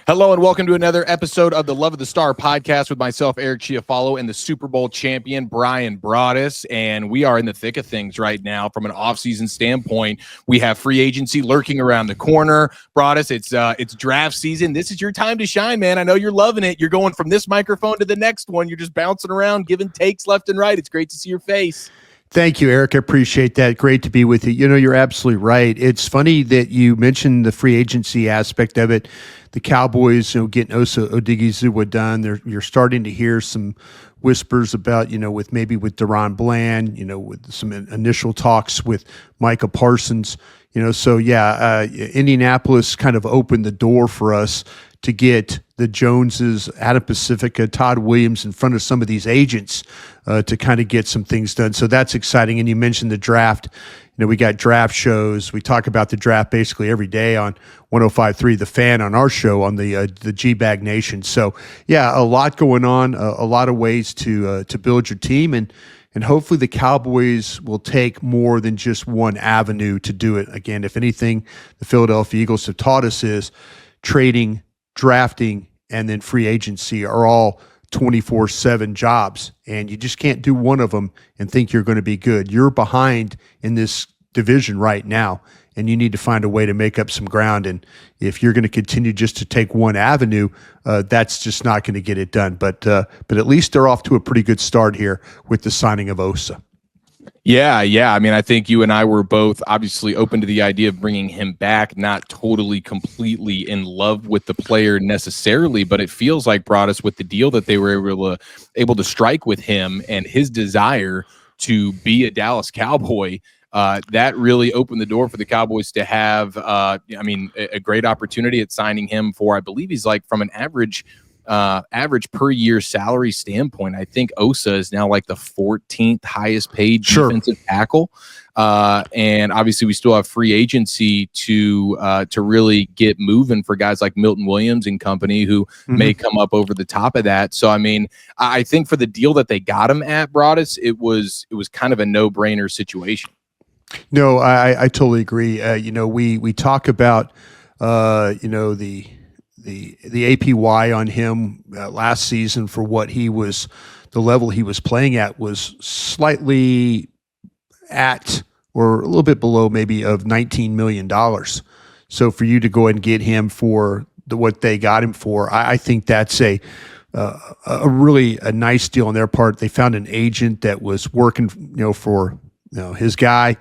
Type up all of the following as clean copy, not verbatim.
Hello and welcome to another episode of the Love of the Star podcast with myself, Eric Chiafalo, and the Super Bowl champion, Brian Broaddus. And we are in the thick of things right now from an offseason standpoint. We have free agency lurking around the corner. Broaddus, it's draft season. This is your time to shine, man. I know you're loving it. You're going from this microphone to the next one. You're just bouncing around, giving takes left and right. It's great to see your face. Thank you, Eric. I appreciate that. Great to be with you. You know, you're absolutely right. It's funny that you mentioned the free agency aspect of it. The Cowboys, getting Osa Odighizuwa done. You're starting to hear some whispers about, with Deron Bland, with some initial talks with Micah Parsons. Indianapolis kind of opened the door for us to get the Joneses, Adam Pacifica, Todd Williams in front of some of these agents to kind of get some things done. So that's exciting. And you mentioned the draft. We got draft shows. We talk about the draft basically every day on 105.3 The Fan on our show on the G-Bag Nation. So, yeah, a lot going on, a lot of ways to build your team. And hopefully the Cowboys will take more than just one avenue to do it. Again, if anything, the Philadelphia Eagles have taught us is trading, drafting, and then free agency are all 24/7 jobs, and you just can't do one of them and think you're going to be good. You're behind in this division right now, and you need to find a way to make up some ground. And if you're going to continue just to take one avenue, that's just not going to get it done. But at least they're off to a pretty good start here with the signing of Osa. Yeah. I mean, I think you and I were both obviously open to the idea of bringing him back, not totally completely in love with the player necessarily, but it feels like Broaddus with the deal that they were able to strike with him and his desire to be a Dallas Cowboy. That really opened the door for the Cowboys to have, a great opportunity at signing him for, I believe he's like from an average per year salary standpoint, I think Osa is now like the 14th highest paid defensive tackle. And obviously we still have free agency to really get moving for guys like Milton Williams and company who may come up over the top of that. So, I mean, I think for the deal that they got him at, Broaddus, it was kind of a no-brainer situation. No, I totally agree. We talk about, the APY on him last season for what the level he was playing at was slightly at or a little bit below maybe of $19 million. So for you to go and get him for what they got him for, I think that's a really a nice deal on their part. They found an agent that was working, for his guy.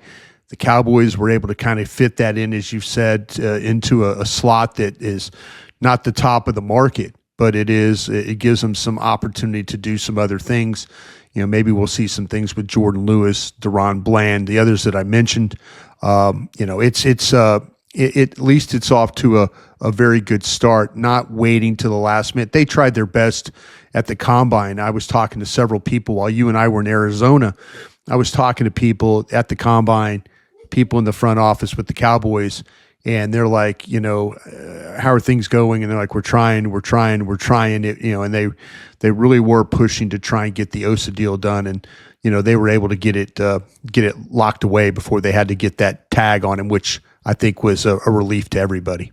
The Cowboys were able to kind of fit that in, as you've said, into a slot that is not the top of the market, but it gives them some opportunity to do some other things. Maybe we'll see some things with Jordan Lewis, Deron Bland, the others that I mentioned. At least it's off to a very good start, not waiting to the last minute. They tried their best at the Combine. I was talking to several people while you and I were in Arizona. I was talking to people at the Combine, people in the front office with the Cowboys, and they're like, how are things going? And they're like, we're trying it, and they really were pushing to try and get the Osa deal done. And, they were able to get it locked away before they had to get that tag on him, which I think was a relief to everybody.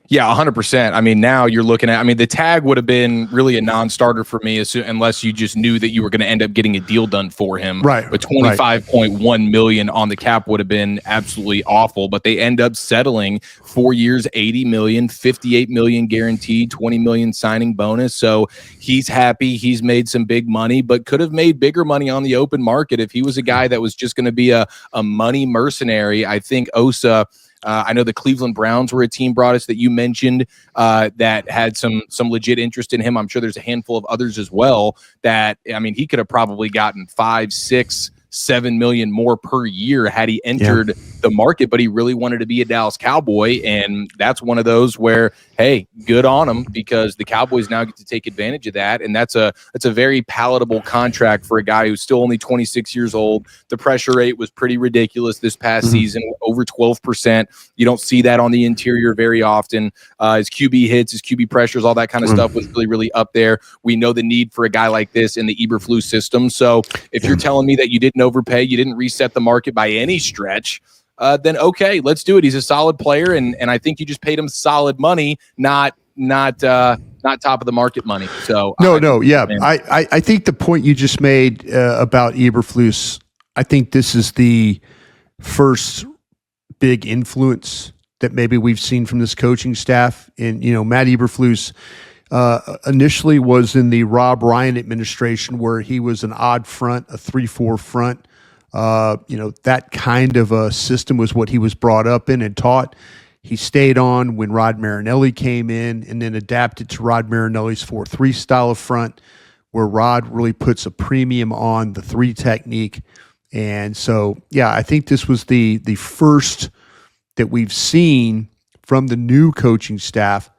Yeah, 100%. I mean, now you're looking at, the tag would have been really a non-starter for me unless you just knew that you were going to end up getting a deal done for him. Right. But $25.1 million on the cap would have been absolutely awful. But they end up settling 4 years, $80 million, $58 million guaranteed, $20 million signing bonus. So he's happy. He's made some big money, but could have made bigger money on the open market if he was a guy that was just going to be a money mercenary. I think Osa. I know the Cleveland Browns were a team, Broaddus, that you mentioned that had some legit interest in him. I'm sure there's a handful of others as well that, he could have probably gotten 5, 6, $7 million more per year had he entered the market, but he really wanted to be a Dallas Cowboy. And that's one of those where, hey, good on him, because the Cowboys now get to take advantage of that. And that's a very palatable contract for a guy who's still only 26 years old. The pressure rate was pretty ridiculous this past season, over 12%. You don't see that on the interior very often. His QB hits, his QB pressures, all that kind of stuff was really, really up there. We know the need for a guy like this in the Eberflus system. So if you're telling me that you didn't overpay, you didn't reset the market by any stretch, then okay, let's do it. He's a solid player, and I think you just paid him solid money, not not top of the market money. So yeah. I think the point you just made about Eberflus, I think this is the first big influence that maybe we've seen from this coaching staff. And, Matt Eberflus initially was in the Rob Ryan administration where he was an odd front, a 3-4 front. That kind of a system was what he was brought up in and taught. He stayed on when Rod Marinelli came in and then adapted to Rod Marinelli's 4-3 style of front, where Rod really puts a premium on the 3 technique. And so, yeah, I think this was the first that we've seen from the new coaching staff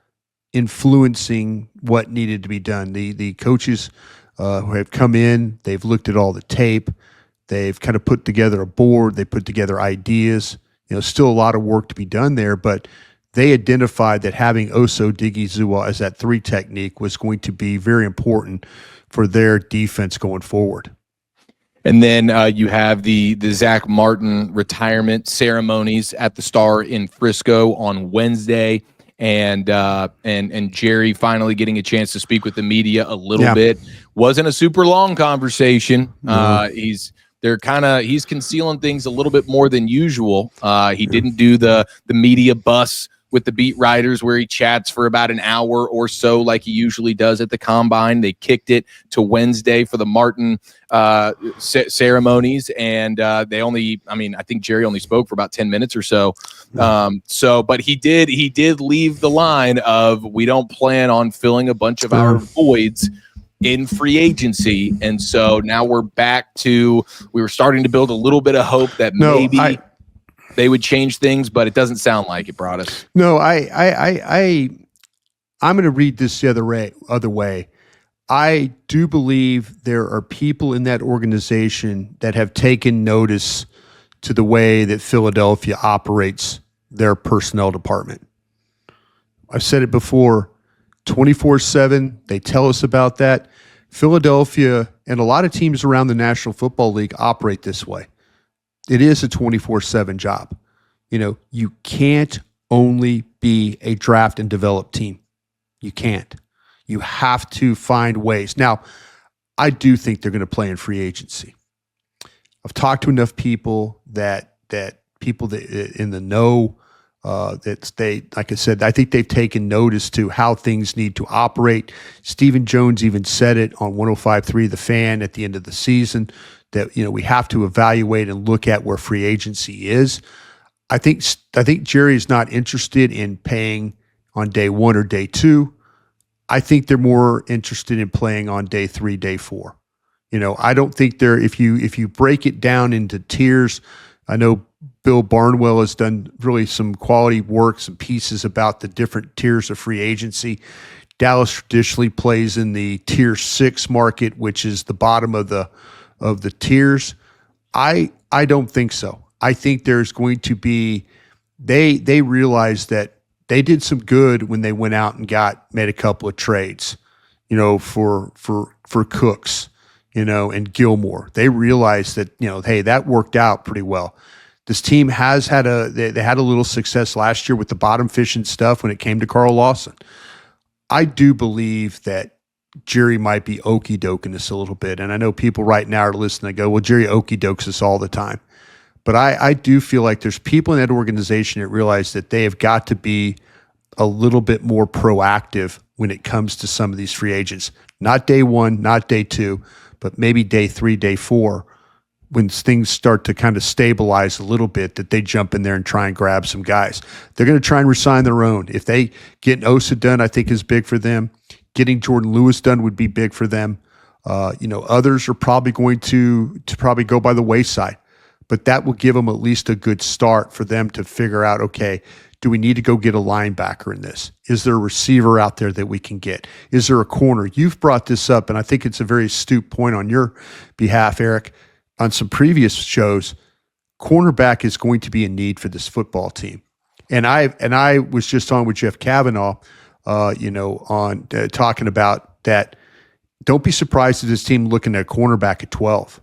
influencing what needed to be done. The coaches who have come in, they've looked at all the tape. They've kind of put together a board. They put together ideas. Still a lot of work to be done there, but they identified that having Osa Odighizuwa as that 3 technique was going to be very important for their defense going forward. And then you have the Zach Martin retirement ceremonies at the Star in Frisco on Wednesday, and Jerry finally getting a chance to speak with the media a little bit. Wasn't a super long conversation. He's concealing things a little bit more than usual. He didn't do the media bus with the beat writers where he chats for about an hour or so like he usually does at the Combine. They kicked it to Wednesday for the Martin ceremonies, and I think Jerry only spoke for about 10 minutes or so. But he did leave the line of, we don't plan on filling a bunch of our voids in free agency. And so now we're back to, we were starting to build a little bit of hope that maybe they would change things, but it doesn't sound like it, brought us. No, I'm going to read this the other way. I do believe there are people in that organization that have taken notice to the way that Philadelphia operates their personnel department. I've said it before, 24/7, they tell us about that. Philadelphia and a lot of teams around the National Football League operate this way. It is a 24/7 job. You can't only be a draft and develop team. You can't. You have to find ways. Now, I do think they're going to play in free agency. I've talked to enough people that people that in the know that they, like I said, I think they've taken notice to how things need to operate. Stephen Jones even said it on 105.3 The Fan at the end of the season that we have to evaluate and look at where free agency is. I think Jerry's not interested in paying on day 1 or day 2. I think they're more interested in playing on day 3, day 4. I don't think they're, if you break it down into tiers, I know Bill Barnwell has done really some quality work, some pieces about the different tiers of free agency. Dallas traditionally plays in the tier 6 market, which is the bottom of the tiers. I don't think so. I think there's going to be, they realize that they did some good when they went out and made a couple of trades, for Cooks, and Gilmore. They realized that, hey, that worked out pretty well. This team has had they had a little success last year with the bottom fishing stuff when it came to Carl Lawson. I do believe that Jerry might be okey-doking this a little bit. And I know people right now are listening and go, well, Jerry okey-dokes us all the time. But I do feel like there's people in that organization that realize that they have got to be a little bit more proactive when it comes to some of these free agents. Not day 1, not day 2, but maybe day 3, day 4, when things start to kind of stabilize a little bit, that they jump in there and try and grab some guys. They're going to try and resign their own. If they get Osa done, I think is big for them. Getting Jordan Lewis done would be big for them. Others are probably going to probably go by the wayside. But that will give them at least a good start for them to figure out, okay, do we need to go get a linebacker in this? Is there a receiver out there that we can get? Is there a corner? You've brought this up, and I think it's a very astute point on your behalf, Eric. On some previous shows, cornerback is going to be a need for this football team. And I was just on with Jeff Kavanaugh, on talking about that. Don't be surprised if this team looking at a cornerback at 12.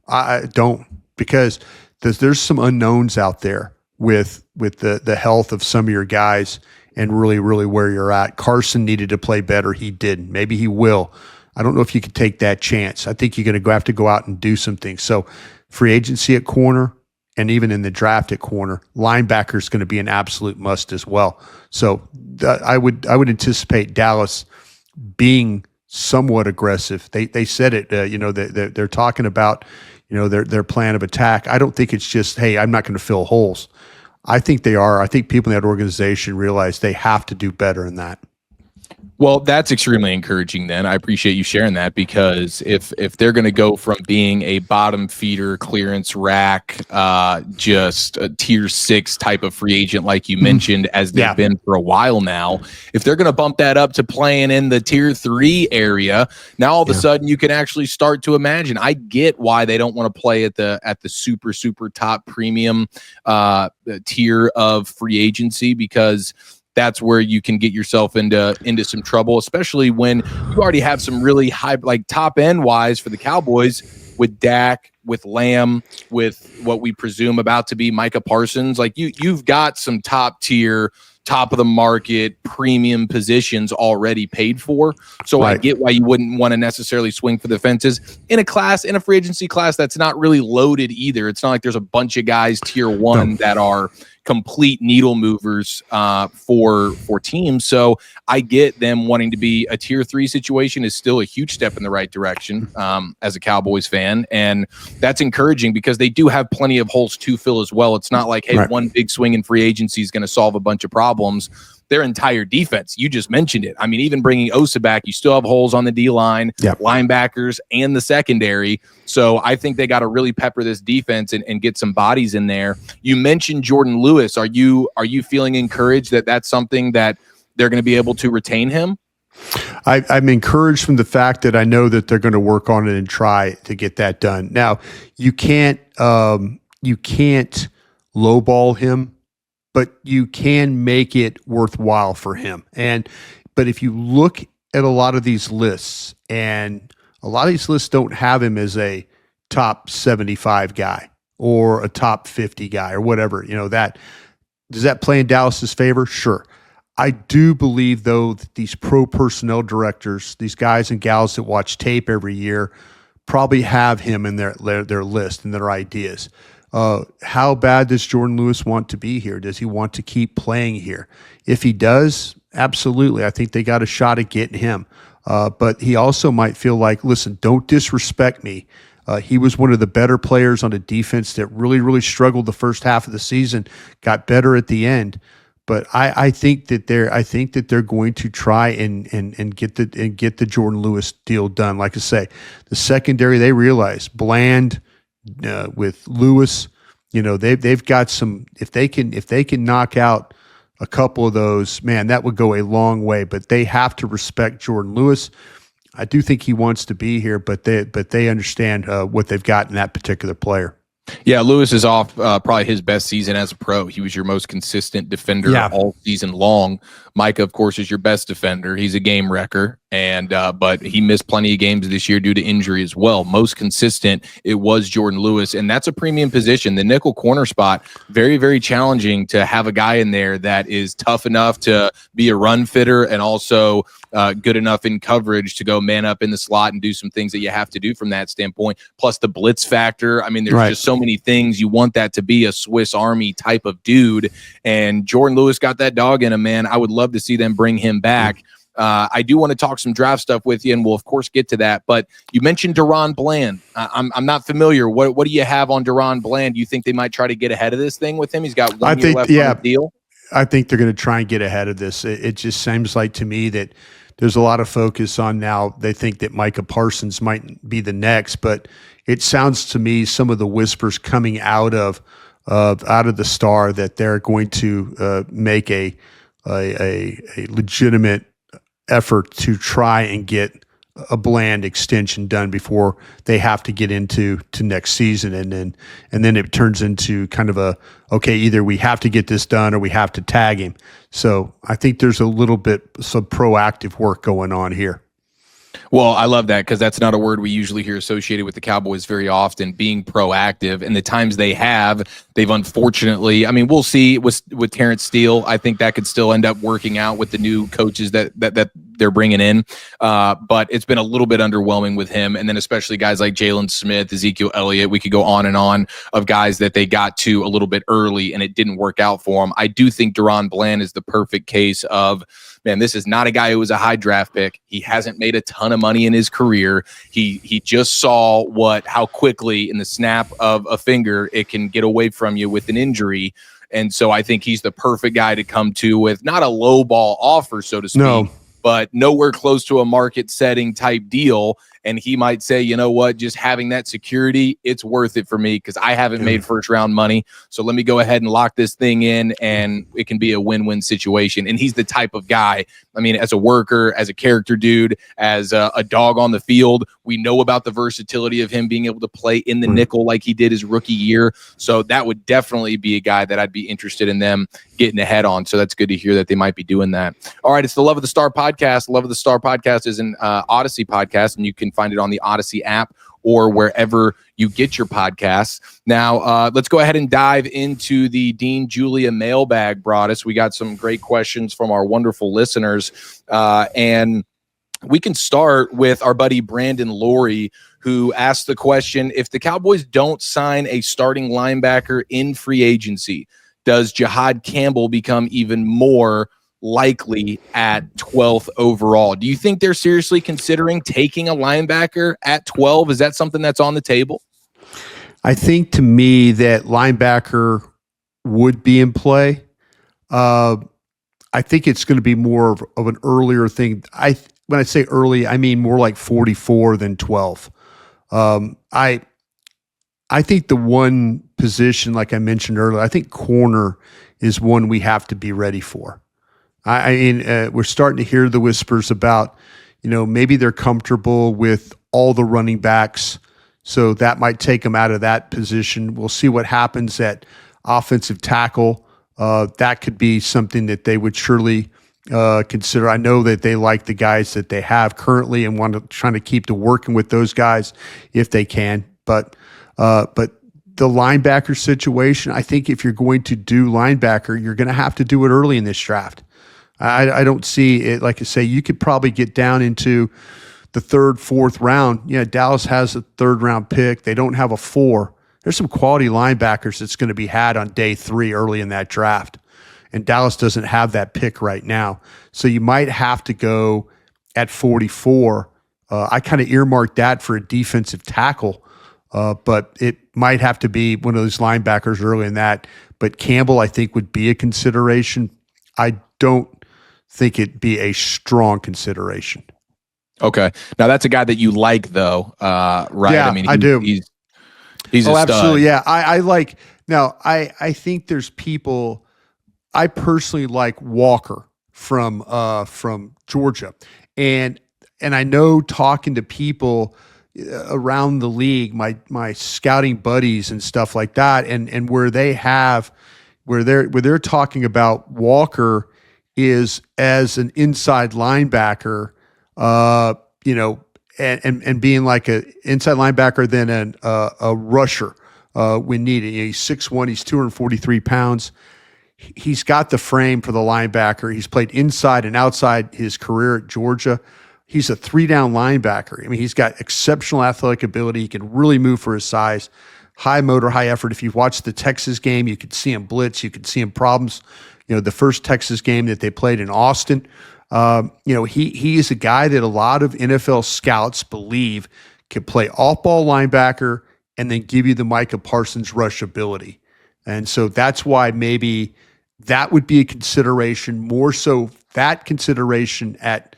I don't. Because there's some unknowns out there with the health of some of your guys and really, really where you're at. Carson needed to play better. He didn't. Maybe he will. I don't know if you could take that chance. I think you're going to have to go out and do some things. So free agency at corner and even in the draft at corner, linebacker is going to be an absolute must as well. So I would anticipate Dallas being somewhat aggressive. They said it. They're talking about their plan of attack. I don't think it's just, hey, I'm not going to fill holes. I think they are. I think people in that organization realize they have to do better than that. Well, that's extremely encouraging then. I appreciate you sharing that, because if they're going to go from being a bottom feeder clearance rack, just a tier 6 type of free agent like you mentioned, as they've been for a while now, if they're going to bump that up to playing in the tier 3 area, now all of a sudden you can actually start to imagine. I get why they don't want to play at the super, super top premium tier of free agency, because that's where you can get yourself into some trouble, especially when you already have some really high, like top end wise for the Cowboys with Dak, with Lamb, with what we presume about to be Micah Parsons. Like you've got some top tier, top of the market premium positions already paid for. So I get why you wouldn't want to necessarily swing for the fences in a free agency class that's not really loaded either. It's not like there's a bunch of guys tier 1 that are complete needle movers for teams. So I get them wanting to be a tier 3 situation is still a huge step in the right direction as a Cowboys fan. And that's encouraging because they do have plenty of holes to fill as well. It's not like, hey, one big swing in free agency is going to solve a bunch of problems. Their entire defense, you just mentioned it. I mean, even bringing Osa back, you still have holes on the D-line, linebackers, and the secondary. So I think they got to really pepper this defense and get some bodies in there. You mentioned Jordan Lewis. Are you feeling encouraged that that's something that they're going to be able to retain him? I'm encouraged from the fact that I know that they're going to work on it and try to get that done. Now, you can't lowball him, but you can make it worthwhile for him. But if you look at a lot of these lists, and a lot of these lists don't have him as a top 75 guy or a top 50 guy or whatever, does that play in Dallas's favor? Sure. I do believe, though, that these pro personnel directors, these guys and gals that watch tape every year, probably have him in their list and their ideas. How bad does Jordan Lewis want to be here? Does he want to keep playing here? If he does, absolutely. I think they got a shot at getting him. But he also might feel like, listen, don't disrespect me. He was one of the better players on a defense that really, really struggled the first half of the season, got better at the end. But I think that they're going to try and get the Jordan Lewis deal done. Like I say, the secondary, they realize Bland, with Lewis, they've got some. If they can knock out a couple of those, man, that would go a long way. But they have to respect Jordan Lewis. I do think he wants to be here, but they understand what they've got in that particular player. Yeah, Lewis is off probably his best season as a pro. He was your most consistent defender all season long. Micah, of course, is your best defender. He's a game wrecker, but he missed plenty of games this year due to injury as well. Most consistent, it was Jordan Lewis, and that's a premium position. The nickel corner spot, very, very challenging to have a guy in there that is tough enough to be a run fitter and also good enough in coverage to go man up in the slot and do some things that you have to do from that standpoint. Plus the blitz factor. I mean, there's just so many things. You want that to be a Swiss Army type of dude, and Jordan Lewis got that dog in him, man. I would love to see them bring him back. I do want to talk some draft stuff with you, and we'll of course get to that. But you mentioned Deron Bland. I'm not familiar. What do you have on Deron Bland? Do you think they might try to get ahead of this thing with him? He's got 1 year left on the deal. I think they're going to try and get ahead of this. It just seems like to me that there's a lot of focus on now. They think that Micah Parsons might be the next, but it sounds to me some of the whispers coming out of the Star that they're going to make a legitimate effort to try and get a Bland extension done before they have to get into next season, and then it turns into kind of either we have to get this done or we have to tag him. So I think there's a little bit some proactive work going on here. Well, I love that because that's not a word we usually hear associated with the Cowboys very often, being proactive. And the times they've unfortunately, I mean, we'll see with Terrence Steele. I think that could still end up working out with the new coaches that they're bringing in. But it's been a little bit underwhelming with him. And then especially guys like Jalen Smith, Ezekiel Elliott, we could go on and on of guys that they got to a little bit early and it didn't work out for them. I do think Deron Bland is the perfect case of, man, this is not a guy who was a high draft pick. He hasn't made a ton of money in his career. He just saw how quickly in the snap of a finger it can get away from you with an injury. And so I think he's the perfect guy to come to with not a low ball offer, so to speak, but nowhere close to a market setting type deal. And he might say, you know what, just having that security, it's worth it for me because I haven't made first round money. So let me go ahead and lock this thing in and it can be a win-win situation. And he's the type of guy, I mean, as a worker, as a character dude, as a dog on the field, we know about the versatility of him being able to play in the nickel like he did his rookie year. So that would definitely be a guy that I'd be interested in them getting ahead on. So that's good to hear that they might be doing that. All right, it's the Love of the Star podcast. Love of the Star podcast is an Odyssey podcast, and you can find it on the Odyssey app or wherever you get your podcasts. Now, let's go ahead and dive into the Dean Julia mailbag, Broadus. We got some great questions from our wonderful listeners, and we can start with our buddy Brandon Laurie, who asked the question, if the Cowboys don't sign a starting linebacker in free agency, does Jihad Campbell become even more likely at 12th overall? Do you think they're seriously considering taking a linebacker at 12? Is that something that's on the table? I think to me that linebacker would be in play. I think it's going to be more of an earlier thing. When I say early, I mean more like 44 than 12. I think the one position, like I mentioned earlier, I think corner is one we have to be ready for. I mean, we're starting to hear the whispers about, maybe they're comfortable with all the running backs, so that might take them out of that position. We'll see what happens at offensive tackle. That could be something that they would surely consider. I know that they like the guys that they have currently and trying to keep to working with those guys if they can. But the linebacker situation, I think if you're going to do linebacker, you're going to have to do it early in this draft. I don't see it. Like I say, you could probably get down into the third, fourth round. Yeah, Dallas has a third round pick. They don't have a 4. There's some quality linebackers that's going to be had on day 3 early in that draft. And Dallas doesn't have that pick right now. So you might have to go at 44. I kind of earmarked that for a defensive tackle, but it might have to be one of those linebackers early in that. But Campbell, I think, would be a consideration. I don't think it'd be a strong consideration. Okay. Now, that's a guy that you like, though, right? Yeah, I mean, I do. He's a stud. Absolutely. Yeah, I like. Now, I think there's people. I personally like Walker from Georgia, and I know talking to people around the league, my scouting buddies and stuff like that, and where they're talking about Walker is as an inside linebacker, and being like a inside linebacker than a rusher when needed. He's 6'1", he's 243 pounds. He's got the frame for the linebacker. He's played inside and outside his career at Georgia. He's a 3-down linebacker. I mean, he's got exceptional athletic ability. He can really move for his size. High motor, high effort. If you've watched the Texas game, you could see him blitz. You could see him problems. The first Texas game that they played in Austin, he is a guy that a lot of NFL scouts believe can play off-ball linebacker and then give you the Micah Parsons rush ability. And so that's why maybe that would be a consideration, more so that consideration at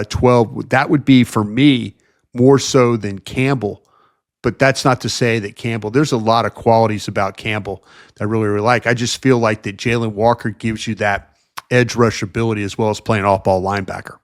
12. That would be, for me, more so than Campbell. But that's not to say that Campbell, there's a lot of qualities about Campbell that I really, really like. I just feel like that Jalen Walker gives you that edge rush ability as well as playing off-ball linebacker.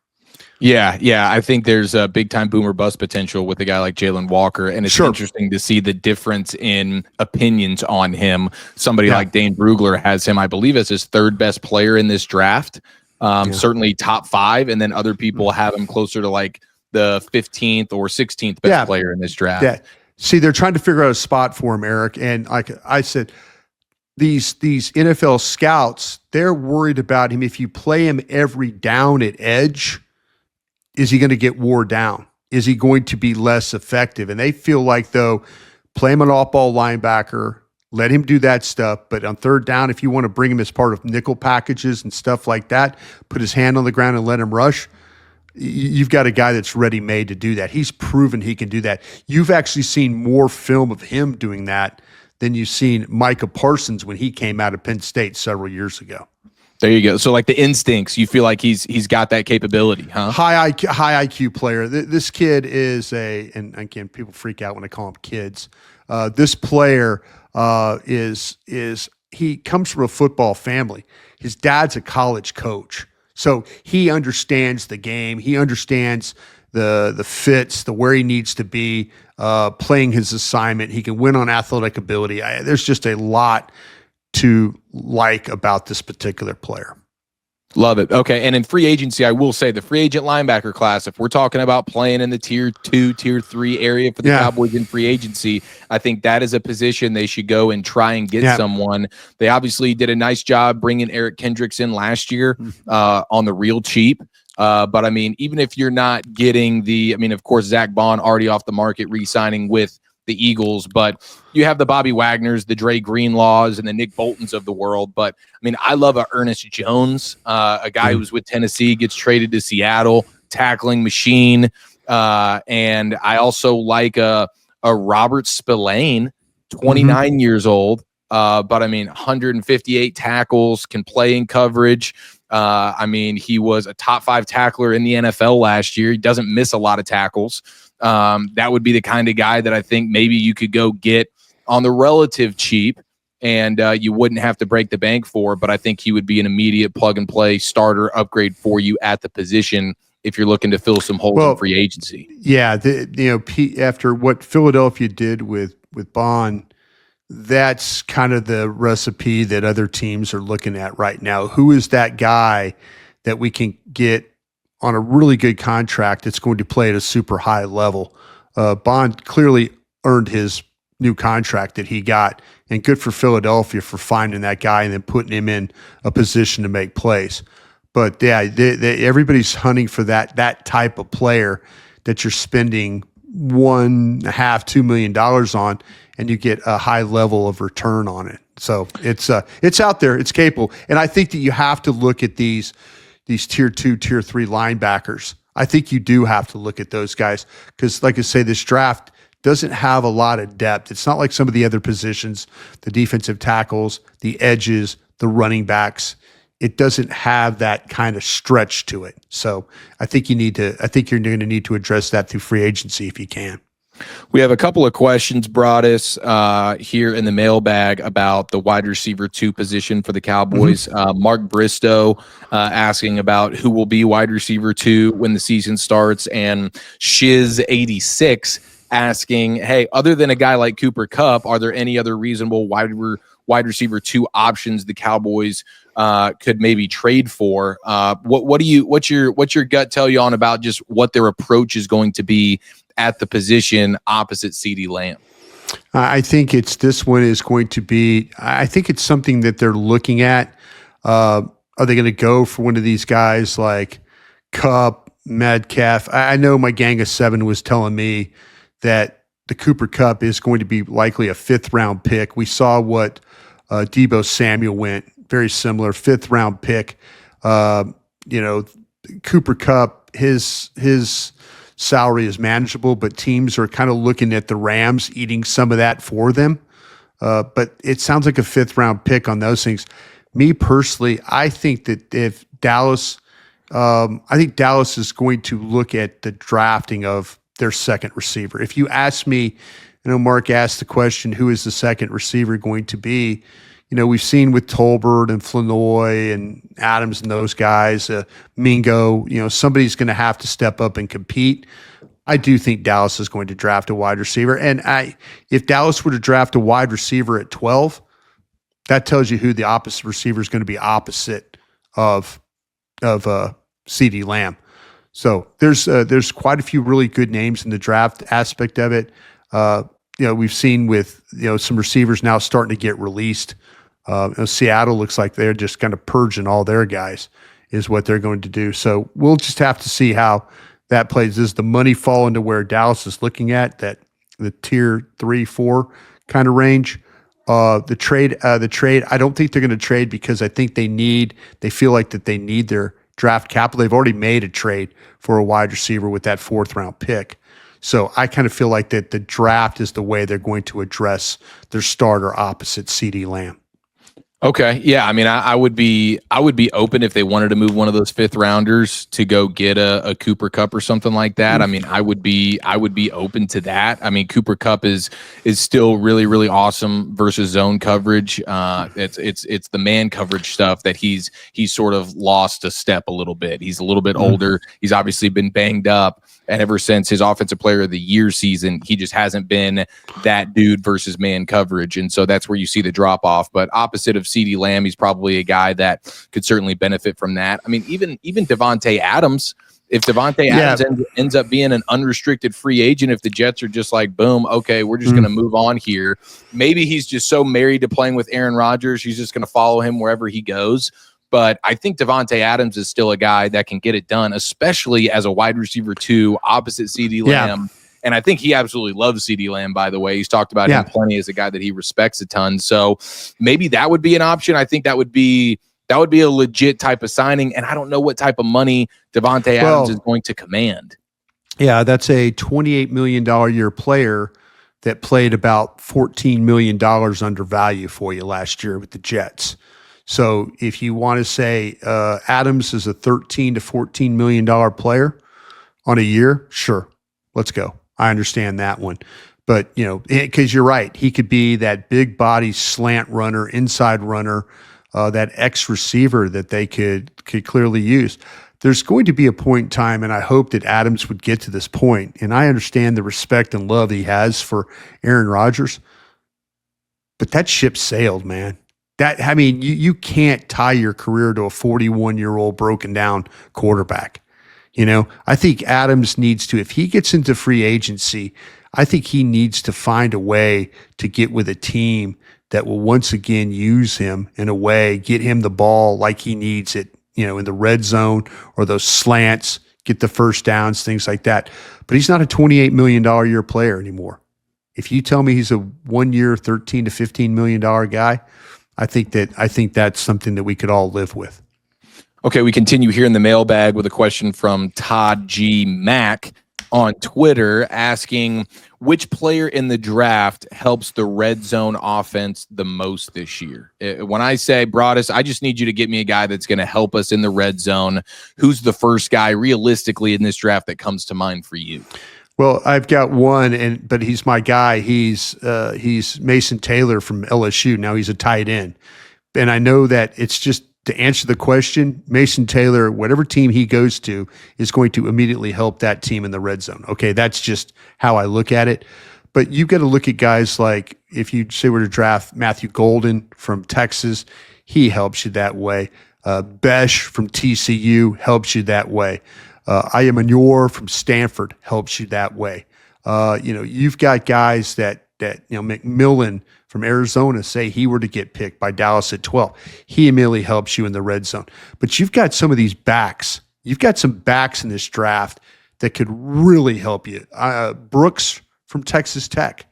Yeah. I think there's a big-time boomer bust potential with a guy like Jalen Walker, and it's interesting to see the difference in opinions on him. Somebody like Dane Brugler has him, I believe, as his 3rd best player in this draft, certainly top 5, and then other people have him closer to like the 15th or 16th best player in this draft. Yeah. See, they're trying to figure out a spot for him, Eric. And like I said, these NFL scouts, they're worried about him. If you play him every down at edge, is he going to get wore down? Is he going to be less effective? And they feel like, though, play him an off-ball linebacker, let him do that stuff. But on third down, if you want to bring him as part of nickel packages and stuff like that, put his hand on the ground and let him rush, you've got a guy that's ready-made to do that. He's proven he can do that. You've actually seen more film of him doing that than you've seen Micah Parsons when he came out of Penn State several years ago. There you go. So like the instincts, you feel like he's got that capability, huh? High IQ player. This kid is and again, people freak out when I call them kids. This player he comes from a football family. His dad's a college coach. So he understands the game. He understands the fits, where he needs to be, playing his assignment. He can win on athletic ability. There's just a lot to like about this particular player. Love it. Okay. And in free agency, I will say the free agent linebacker class, if we're talking about playing in the tier 2, tier 3 area for the Cowboys in free agency, I think that is a position they should go and try and get someone. They obviously did a nice job bringing Eric Kendricks in last year on the real cheap. But I mean, even if you're not getting of course, Zach Bond already off the market, re-signing with the Eagles, but you have the Bobby Wagners, the Dre Greenlaws, and the Nick Boltons of the world. But I mean, I love a Ernest Jones, a guy who's with Tennessee, gets traded to Seattle, tackling machine. And I also like a Robert Spillane, 29 years old. But I mean, 158 tackles, can play in coverage. I mean, he was a top 5 tackler in the NFL last year. He doesn't miss a lot of tackles. That would be the kind of guy that I think maybe you could go get on the relative cheap and you wouldn't have to break the bank for, but I think he would be an immediate plug and play starter upgrade for you at the position if you're looking to fill some holes in free agency. Yeah. After what Philadelphia did with Bond, that's kind of the recipe that other teams are looking at right now. Who is that guy that we can get on a really good contract that's going to play at a super high level? Bond clearly earned his new contract that he got, and good for Philadelphia for finding that guy and then putting him in a position to make plays. But yeah, everybody's hunting for that type of player that you're spending $1.5–2 million on, and you get a high level of return on it. So it's out there, it's capable, and I think that you have to look at these tier 2, tier 3 linebackers. I think you do have to look at those guys because, like I say, this draft doesn't have a lot of depth. It's not like some of the other positions, the defensive tackles, the edges, the running backs. It doesn't have that kind of stretch to it. So I think you're going to need to address that through free agency if you can. We have a couple of questions brought us here in the mailbag about the wide receiver 2 position for the Cowboys. Mark Bristow asking about who will be wide receiver 2 when the season starts, and Shiz86 asking, hey, other than a guy like Cooper Kupp, are there any other reasonable wide receiver 2 options the Cowboys could maybe trade for? What's your gut tell you on about just what their approach is going to be at the position opposite CeeDee Lamb? I think it's something that they're looking at. Are they going to go for one of these guys like Kupp, Metcalf? I know my gang of 7 was telling me that the Cooper Kupp is going to be likely a 5th round pick. We saw what Deebo Samuel went, very similar 5th round pick. Cooper Kupp, his salary is manageable, but teams are kind of looking at the Rams eating some of that for them. But it sounds like a 5th round pick on those things. Me personally, I think that if Dallas is going to look at the drafting of their second receiver. If you ask me, Mark asked the question, who is the second receiver going to be? We've seen with Tolbert and Flanoy and Adams and those guys, Mingo, somebody's going to have to step up and compete. I do think Dallas is going to draft a wide receiver. And if Dallas were to draft a wide receiver at 12, that tells you who the opposite receiver is going to be opposite of CeeDee Lamb. So there's quite a few really good names in the draft aspect of it. We've seen with some receivers now starting to get released. Seattle looks like they're just kind of purging all their guys, is what they're going to do. So we'll just have to see how that plays. Does the money fall into where Dallas is looking at, that the tier 3, 4 kind of range? The trade, I don't think they're going to trade, because I think they feel like that they need their draft capital. They've already made a trade for a wide receiver with that 4th round pick. So I kind of feel like that the draft is the way they're going to address their starter opposite CeeDee Lamb. Okay. Yeah. I mean, I would be open if they wanted to move one of those 5th rounders to go get a Cooper Kupp or something like that. I mean, I would be open to that. I mean, Cooper Kupp is still really, really awesome versus zone coverage. It's the man coverage stuff that he's sort of lost a step a little bit. He's a little bit older. He's obviously been banged up. And ever since his Offensive Player of the Year season, he just hasn't been that dude versus man coverage. And so that's where you see the drop off. But opposite of CeeDee Lamb, he's probably a guy that could certainly benefit from that. I mean, even Devontae Adams, if Devontae Adams ends up being an unrestricted free agent, if the Jets are just like, boom, okay, we're just going to move on here. Maybe he's just so married to playing with Aaron Rodgers, he's just going to follow him wherever he goes. But I think Devontae Adams is still a guy that can get it done, especially as a wide receiver 2 opposite CeeDee Lamb. And I think he absolutely loves CeeDee Lamb, by the way. He's talked about him plenty as a guy that he respects a ton. So maybe that would be an option. I think that would be a legit type of signing. And I don't know what type of money Devontae Adams is going to command. Yeah, that's a $28 million a year player that played about $14 million under value for you last year with the Jets. So if you want to say Adams is a $13 to $14 million player on a year, sure, let's go. I understand that one. But, because you're right, he could be that big body slant runner, inside runner, that X receiver that they could clearly use. There's going to be a point in time, and I hope that Adams would get to this point, and I understand the respect and love he has for Aaron Rodgers, but that ship sailed, man. You can't tie your career to a 41-year-old broken down quarterback. I think Adams needs to, if he gets into free agency, I think he needs to find a way to get with a team that will once again use him in a way, get him the ball like he needs it, in the red zone or those slants, get the first downs, things like that. But he's not a $28 million a year player anymore. If you tell me he's a 1 year, $13 to $15 million guy, I think that's something that we could all live with. Okay, we continue here in the mailbag with a question from Todd G. Mack on Twitter asking, which player in the draft helps the red zone offense the most this year? When I say Broadus, I just need you to get me a guy that's going to help us in the red zone. Who's the first guy realistically in this draft that comes to mind for you? Well, I've got one, but he's my guy. He's Mason Taylor from LSU. Now he's a tight end. And I know that it's just to answer the question, Mason Taylor, whatever team he goes to, is going to immediately help that team in the red zone. Okay, that's just how I look at it. But you've got to look at guys like, if you say we're to draft Matthew Golden from Texas, he helps you that way. Besh from TCU helps you that way. Ayamanor from Stanford helps you that way. You've got guys that McMillan from Arizona, say he were to get picked by Dallas at 12, he immediately helps you in the red zone. But you've got some of these backs. You've got some backs in this draft that could really help you. Brooks from Texas Tech,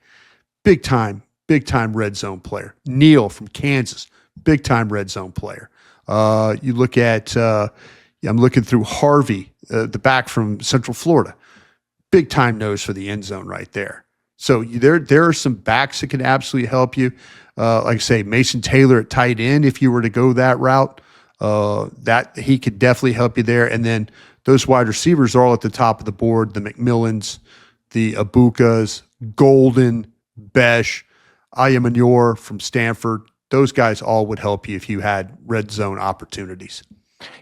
big time red zone player. Neal from Kansas, big time red zone player. You look at, I'm looking through Harvey, the back from Central Florida, big time nose for the end zone right there. So there are some backs that can absolutely help you. Like I say, Mason Taylor at tight end, if you were to go that route, that he could definitely help you there. And then those wide receivers are all at the top of the board: the McMillans, the Abukas, Golden, Besh, Ayamanor from Stanford. Those guys all would help you if you had red zone opportunities.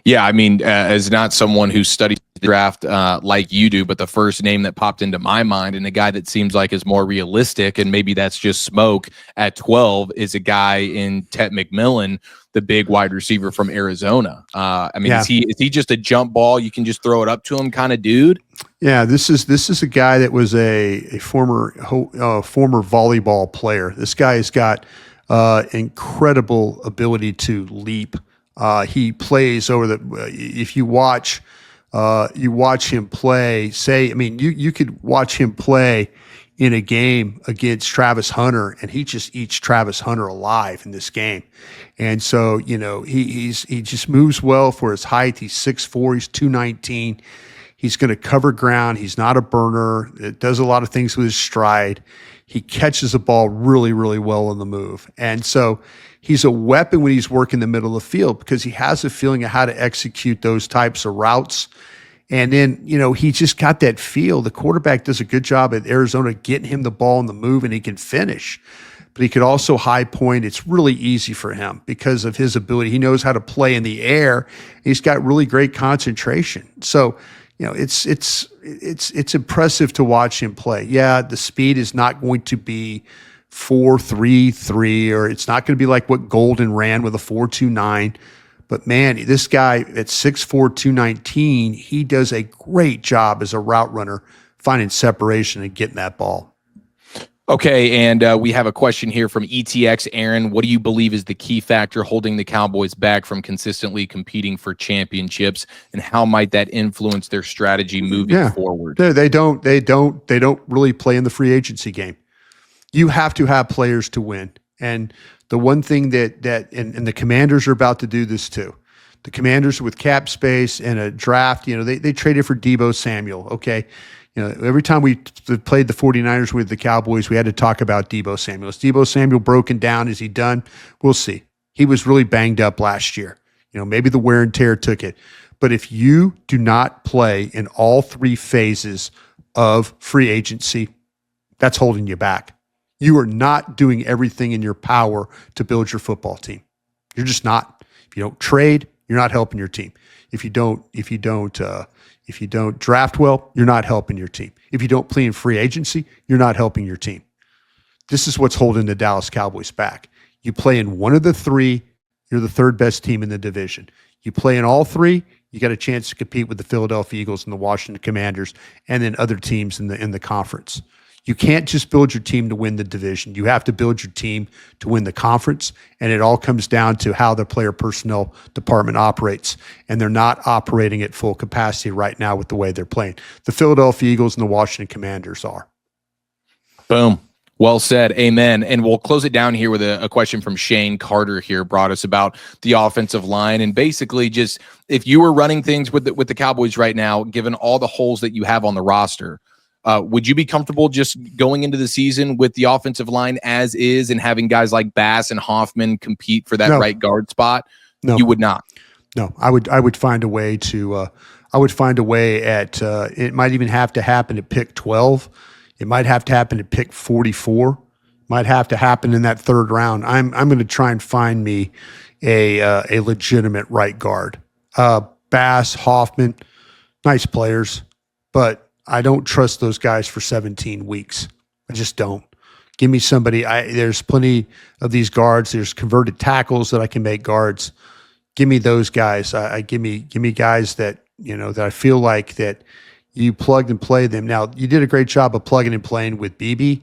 Yeah, I mean, as not someone who studies draft like you do, but the first name that popped into my mind and a guy that seems like is more realistic, and maybe that's just smoke at 12, is a guy in Tet McMillan, the big wide receiver from Arizona. I mean, is he just a jump ball? You can just throw it up to him kind of dude? Yeah, this is a guy that was a former volleyball player. This guy has got incredible ability to leap. He plays over the. If you watch him play, you could watch him play in a game against Travis Hunter, and he just eats Travis Hunter alive in this game. And so, he just moves well for his height. He's 6'4", he's 219. He's going to cover ground. He's not a burner. It does a lot of things with his stride. He catches the ball really, really well on the move. And so he's a weapon when he's working the middle of the field because he has a feeling of how to execute those types of routes. And then, he just got that feel. The quarterback does a good job at Arizona getting him the ball on the move, and he can finish. But he could also high point. It's really easy for him because of his ability. He knows how to play in the air. He's got really great concentration. So, it's impressive to watch him play. Yeah, the speed is not going to be 4.33, or it's not going to be like what Golden ran with a 4.29. But man, this guy at 6'4", 219, he does a great job as a route runner, finding separation and getting that ball. Okay, and we have a question here from ETX Aaron. What do you believe is the key factor holding the Cowboys back from consistently competing for championships, and how might that influence their strategy moving forward? They don't really play in the free agency game. You have to have players to win. And the one thing that the Commanders are about to do this too. The Commanders with cap space and a draft, they traded for Deebo Samuel. Okay. Every time we played the 49ers with the Cowboys, we had to talk about Deebo Samuel. Is Deebo Samuel broken down? Is he done? We'll see. He was really banged up last year. Maybe the wear and tear took it. But if you do not play in all three phases of free agency, that's holding you back. You are not doing everything in your power to build your football team. You're just not. If you don't trade, you're not helping your team. If you don't draft well, you're not helping your team. If you don't play in free agency, you're not helping your team. This is what's holding the Dallas Cowboys back. You play in one of the three, you're the third best team in the division. You play in all three, you got a chance to compete with the Philadelphia Eagles and the Washington Commanders and then other teams in the conference. You can't just build your team to win the division. You have to build your team to win the conference, and it all comes down to how the player personnel department operates, and they're not operating at full capacity right now with the way they're playing. The Philadelphia Eagles and the Washington Commanders are. Boom. Well said. Amen. And we'll close it down here with a question from Shane Carter here, brought us about the offensive line. And basically just if you were running things with the Cowboys right now, given all the holes that you have on the roster, would you be comfortable just going into the season with the offensive line as is and having guys like Bass and Hoffman compete for that right guard spot? No, you would not. No, I would find a way to. I would find a way at. It might even have to happen at pick 12. It might have to happen at pick 44. Might have to happen in that third round. I'm going to try and find me a legitimate right guard. Bass, Hoffman, nice players, but I don't trust those guys for 17 weeks. I just don't. Give me somebody. There's plenty of these guards. There's converted tackles that I can make guards. Give me those guys. Give me guys that that I feel like that you plugged and play them. Now you did a great job of plugging and playing with BB.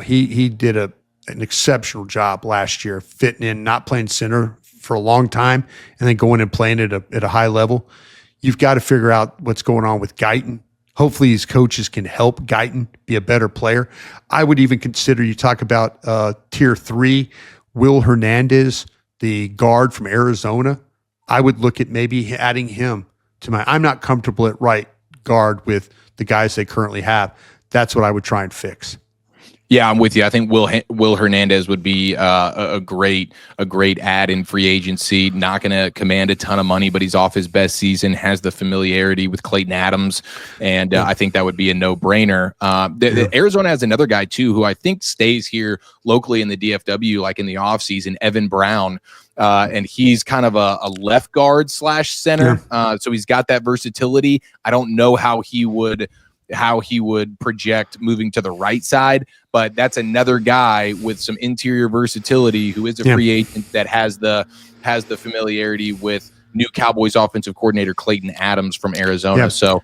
He did an exceptional job last year, fitting in, not playing center for a long time, and then going and playing at a high level. You've got to figure out what's going on with Guyton. Hopefully his coaches can help Guyton be a better player. I would even consider, you talk about tier 3, Will Hernandez, the guard from Arizona. I would look at maybe adding him to I'm not comfortable at right guard with the guys they currently have. That's what I would try and fix. Yeah, I'm with you. I think Will Hernandez would be a great add in free agency. Not going to command a ton of money, but he's off his best season. Has the familiarity with Clayton Adams, and I think that would be a no brainer. Arizona has another guy too, who I think stays here locally in the DFW, like in the offseason, Evan Brown. And he's kind of a left guard / center. So he's got that versatility. I don't know how he would project moving to the right side, but that's another guy with some interior versatility who is a free agent that has the familiarity with new Cowboys offensive coordinator Clayton Adams from Arizona. So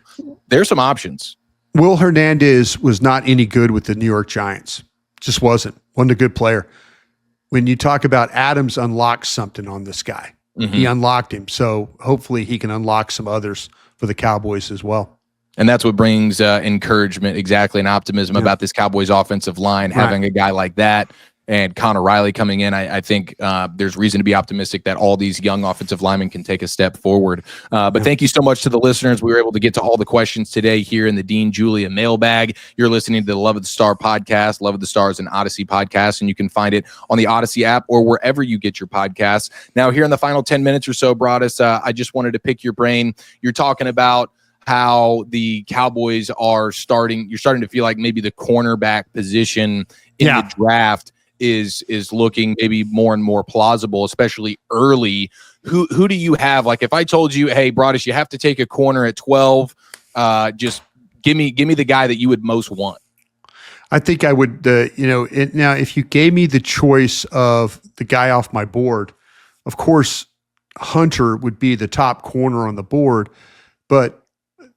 there's some options. Will Hernandez was not any good with the New York Giants. Just wasn't a good player. When you talk about Adams unlocked something on this guy, he unlocked him. So hopefully he can unlock some others for the Cowboys as well. And that's what brings encouragement, exactly, and optimism about this Cowboys offensive line, having a guy like that and Connor Riley coming in. I think there's reason to be optimistic that all these young offensive linemen can take a step forward. But thank you so much to the listeners. We were able to get to all the questions today here in the Dean Julia mailbag. You're listening to the Love of the Star podcast. Love of the Star is an Odyssey podcast, and you can find it on the Odyssey app or wherever you get your podcasts. Now, here in the final 10 minutes or so, Broadus, I just wanted to pick your brain. You're talking about how the Cowboys you're starting to feel like maybe the cornerback position in the draft is looking maybe more and more plausible, especially early. Who do you have? Like, if I told you, hey, Broadus, you have to take a corner at 12, just give me the guy that you would most want. I think I would, now if you gave me the choice of the guy off my board, of course, Hunter would be the top corner on the board, but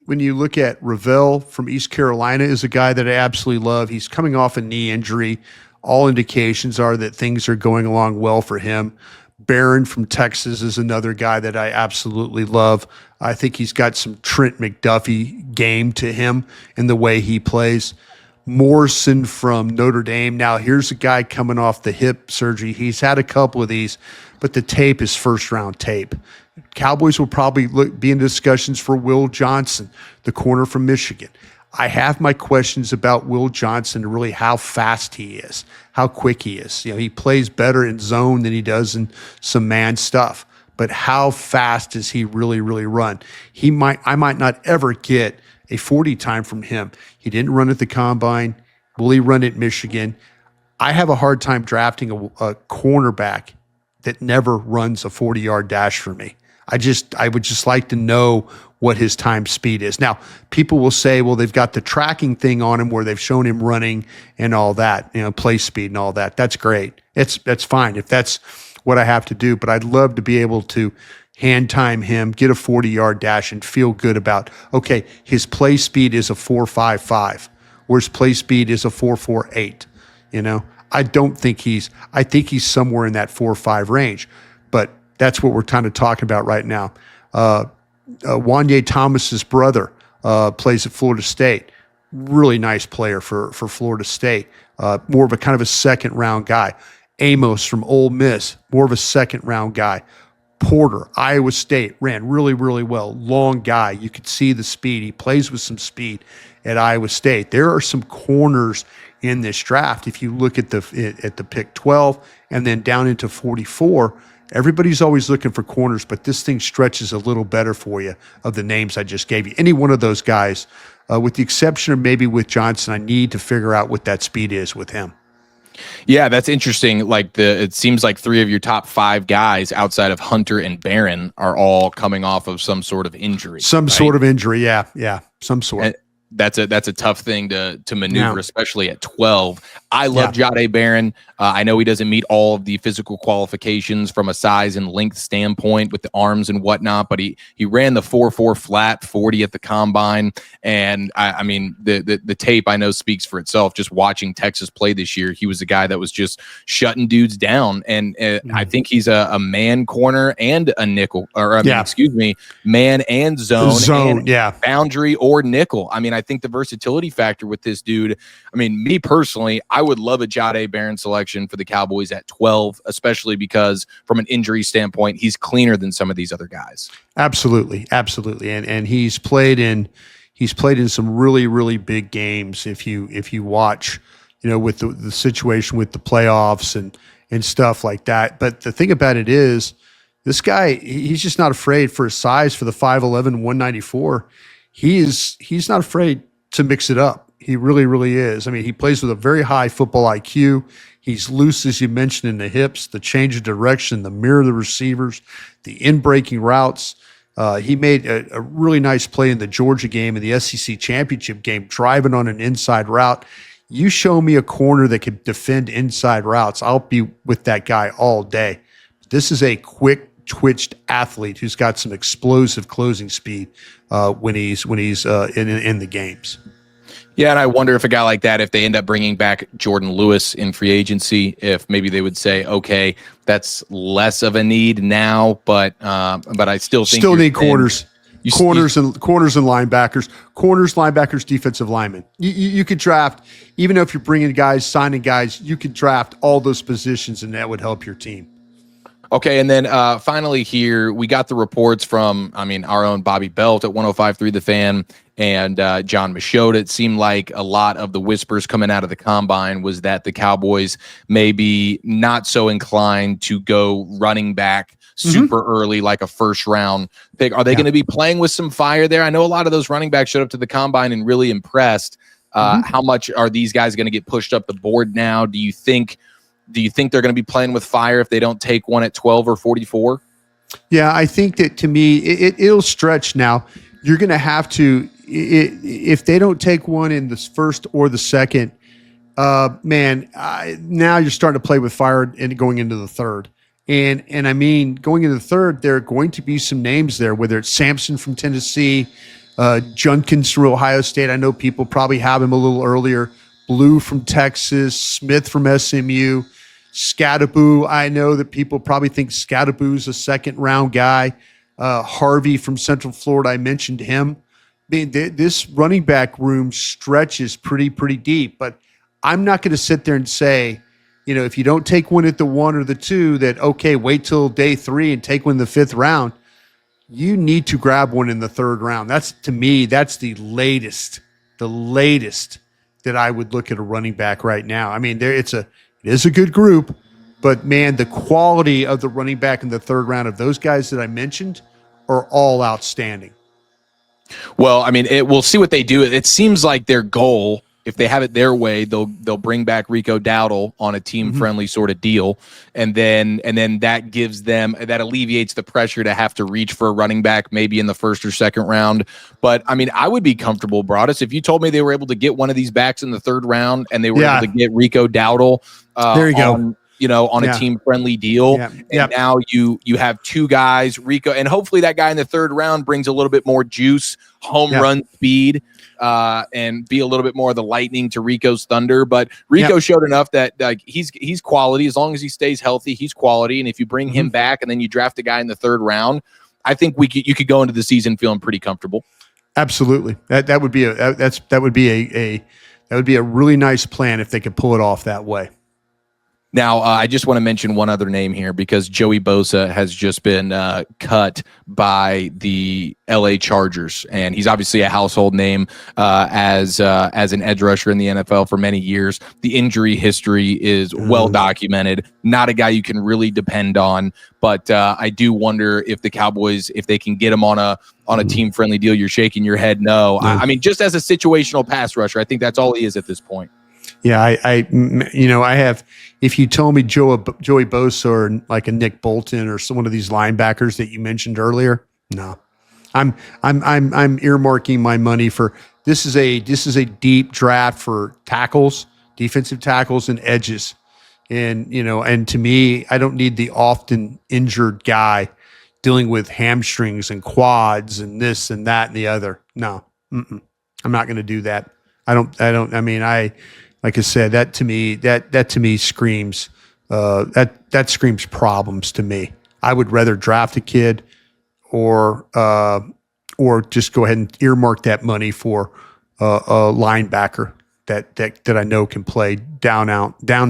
when you look at Ravel from East Carolina is a guy that I absolutely love. He's coming off a knee injury. All indications are that things are going along well for him. Barron from Texas is another guy that I absolutely love. I think he's got some Trent McDuffie game to him in the way he plays. Morrison from Notre Dame. Now, here's a guy coming off the hip surgery. He's had a couple of these, but the tape is first-round tape. Cowboys will probably be in discussions for Will Johnson, the corner from Michigan. I have my questions about Will Johnson and really how fast he is, how quick he is. He plays better in zone than he does in some man stuff. But how fast does he really, really run? I might not ever get a 40 time from him. He didn't run at the combine. Will he run at Michigan? I have a hard time drafting a cornerback that never runs a 40-yard dash for me. I would just like to know what his time speed is. Now, people will say, well, they've got the tracking thing on him where they've shown him running and all that, play speed and all that. That's great. That's fine if that's what I have to do. But I'd love to be able to hand time him, get a 40-yard dash, and feel good about, okay, his play speed is a 4.55, or his play speed is a 4.48. I think he's somewhere in that 4.5 range, but that's what we're kind of talking about right now. Wanye Thomas's brother plays at Florida State. Really nice player for Florida State. More of a kind of a second-round guy. Amos from Ole Miss, more of a second-round guy. Porter, Iowa State, ran really, really well. Long guy. You could see the speed. He plays with some speed at Iowa State. There are some corners in this draft. If you look at the pick 12 and then down into 44, everybody's always looking for corners, but this thing stretches a little better for you of the names I just gave you. Any one of those guys, with the exception of maybe with Johnson, I need to figure out what that speed is with him. Yeah, that's interesting. It seems like 3 of your top 5 guys outside of Hunter and Barron are all coming off of some sort of injury. Sort of injury, yeah, some sort. And that's a tough thing to maneuver, especially at 12. I love Jahdae Barron. I know he doesn't meet all of the physical qualifications from a size and length standpoint with the arms and whatnot, but he ran the 4.4 flat 40 at the combine. And I mean, the tape I know speaks for itself. Just watching Texas play this year, he was a guy that was just shutting dudes down. And I think he's a man corner and a nickel, man and zone, and boundary or nickel. I mean, I think the versatility factor with this dude, I mean, me personally, I would love a Jahdae Barron selection for the Cowboys at 12, especially because from an injury standpoint, he's cleaner than some of these other guys. Absolutely. And he's played in some really, really big games. If you watch with the situation with the playoffs and stuff like that. But the thing about it is, this guy, he's just not afraid for his size, for the 5'11", 194. He's not afraid to mix it up. He really, really is. I mean, he plays with a very high football IQ. He's loose, as you mentioned, in the hips, the change of direction, the mirror of the receivers, the in-breaking routes. He made a really nice play in the Georgia game, in the SEC championship game, driving on an inside route. You show me a corner that can defend inside routes, I'll be with that guy all day. This is a quick twitched athlete who's got some explosive closing speed when he's in the games. Yeah, and I wonder if a guy like that, if they end up bringing back Jordan Lewis in free agency, if maybe they would say, okay, that's less of a need now, but I still think need corners. Corners and linebackers, linebackers, defensive linemen. You could draft, even if you're bringing guys, signing guys, you could draft all those positions, and that would help your team. Okay, and then finally here, we got the reports from, our own Bobby Belt at 105.3 The Fan and John Machota. It seemed like a lot of the whispers coming out of the combine was that the Cowboys may be not so inclined to go running back super early, like a first-round pick. Are they going to be playing with some fire there? I know a lot of those running backs showed up to the combine and really impressed. How much are these guys going to get pushed up the board now? Do you think they're going to be playing with fire if they don't take one at 12 or 44? Yeah, I think that, to me, it'll stretch now. You're going to have to, if they don't take one in the first or the second, now you're starting to play with fire and going into the third. And going into the third, there are going to be some names there, whether it's Sampson from Tennessee, Junkins from Ohio State. I know people probably have him a little earlier. Blue from Texas, Smith from SMU, Scadaboo. I know that people probably think Scadaboo's a second-round guy. Harvey from Central Florida, I mentioned him. This running back room stretches pretty deep, but I'm not going to sit there and say, if you don't take one at the 1 or the 2, that, okay, wait till day 3 and take one in the 5th round. You need to grab one in the 3rd round. To me, that's the latest that I would look at a running back right now. It is a good group, but man, the quality of the running back in the 3rd round of those guys that I mentioned are all outstanding. Well, we'll see what they do. It seems like their goal, if they have it their way, they'll bring back Rico Dowdle on a team-friendly sort of deal, and then that gives them, that alleviates the pressure to have to reach for a running back maybe in the 1st or 2nd round. But I would be comfortable, Broadus, if you told me they were able to get one of these backs in the 3rd round and they were able to get Rico Dowdle there you go. On a team-friendly deal. And now you have 2 guys, Rico, and hopefully that guy in the 3rd round brings a little bit more juice, home run speed, and be a little bit more of the lightning to Rico's thunder. But Rico showed enough that he's quality. As long as he stays healthy, he's quality. And if you bring him back and then you draft a guy in the 3rd round, I think you could go into the season feeling pretty comfortable. Absolutely. That would be a really nice plan if they could pull it off that way. Now, I just want to mention one other name here because Joey Bosa has just been cut by the LA Chargers, and he's obviously a household name as an edge rusher in the NFL for many years. The injury history is well documented. Not a guy you can really depend on, but I do wonder if the Cowboys, if they can get him on a team-friendly deal. You're shaking your head no. Just as a situational pass rusher, I think that's all he is at this point. Yeah, I have. If you told me Joey Bosa or like a Nick Bolton or some one of these linebackers that you mentioned earlier, no, I'm earmarking my money for this is a deep draft for tackles, defensive tackles, and edges, and to me, I don't need the often injured guy dealing with hamstrings and quads and this and that and the other. No, I'm not going to do that. Like I said, that to me screams that screams problems to me. I would rather draft a kid or just go ahead and earmark that money for a linebacker that I know can play down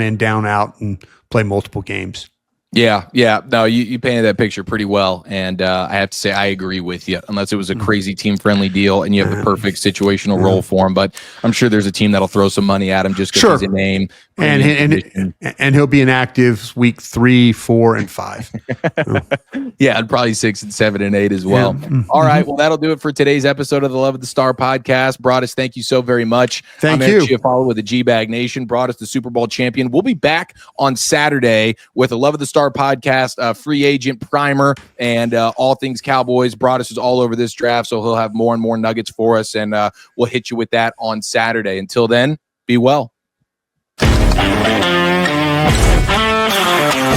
in, down out, and play multiple games. Yeah. No, you painted that picture pretty well. And I have to say, I agree with you, unless it was a crazy team-friendly deal and you have the perfect situational role for him. But I'm sure there's a team that'll throw some money at him just because he's a name. And he'll be inactive week 3, 4, and 5. Yeah, and probably 6 and 7 and 8 as well. Yeah. All right. Well, that'll do it for today's episode of the Love of the Star podcast. Broadus, thank you so very much. Thank I'm you. Eric Chiafalo with the G-Bag Nation. Broadus, the Super Bowl champion. We'll be back on Saturday with the Love of the Star podcast, free agent primer, and all things Cowboys. Broadus is all over this draft, so he'll have more and more nuggets for us, and we'll hit you with that on Saturday. Until then, be well.